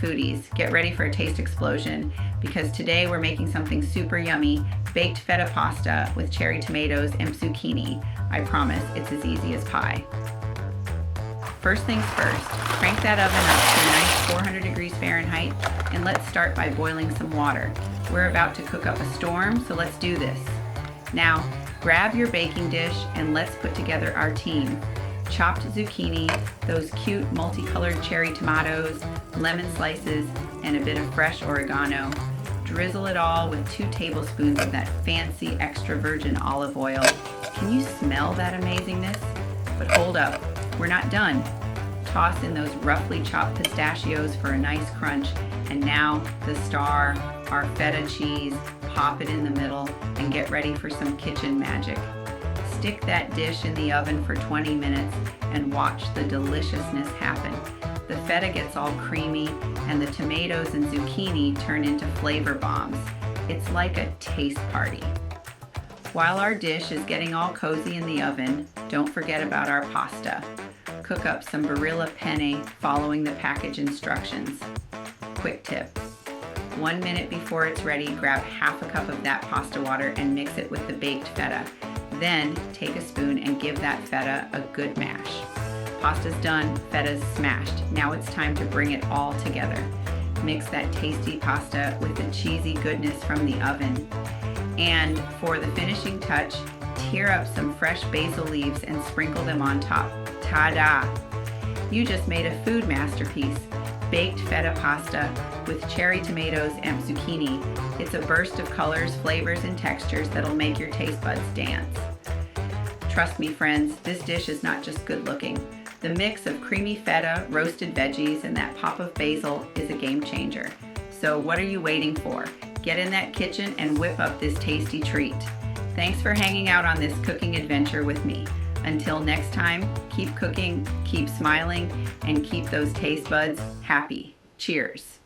foodies, get ready for a taste explosion because today we're making something super yummy, baked feta pasta with cherry tomatoes and zucchini. I promise it's as easy as pie. First things first, crank that oven up to a nice 400 degrees Fahrenheit and let's start by boiling some water. We're about to cook up a storm, so let's do this. Now, grab your baking dish and let's put together our team. Chopped zucchini, those cute multicolored cherry tomatoes, lemon slices, and a bit of fresh oregano. Drizzle it all with 2 tablespoons of that fancy extra virgin olive oil. Can you smell that amazingness? But hold up, we're not done. Toss in those roughly chopped pistachios for a nice crunch, and now the star, our feta cheese. Pop it in the middle and get ready for some kitchen magic. Stick that dish in the oven for 20 minutes and watch the deliciousness happen. The feta gets all creamy and the tomatoes and zucchini turn into flavor bombs. It's like a taste party. While our dish is getting all cozy in the oven, don't forget about our pasta. Cook up some Barilla penne following the package instructions. Quick tip. 1 minute before it's ready, grab half a cup of that pasta water and mix it with the baked feta. Then take a spoon and give that feta a good mash. Pasta's done, feta's smashed. Now it's time to bring it all together. Mix that tasty pasta with the cheesy goodness from the oven. And for the finishing touch, tear up some fresh basil leaves and sprinkle them on top. Ta-da! You just made a food masterpiece. Baked feta pasta with cherry tomatoes and zucchini. It's a burst of colors, flavors, and textures that'll make your taste buds dance. Trust me, friends, this dish is not just good looking. The mix of creamy feta, roasted veggies, and that pop of basil is a game changer. So what are you waiting for? Get in that kitchen and whip up this tasty treat. Thanks for hanging out on this cooking adventure with me. Until next time, keep cooking, keep smiling, and keep those taste buds happy. Cheers.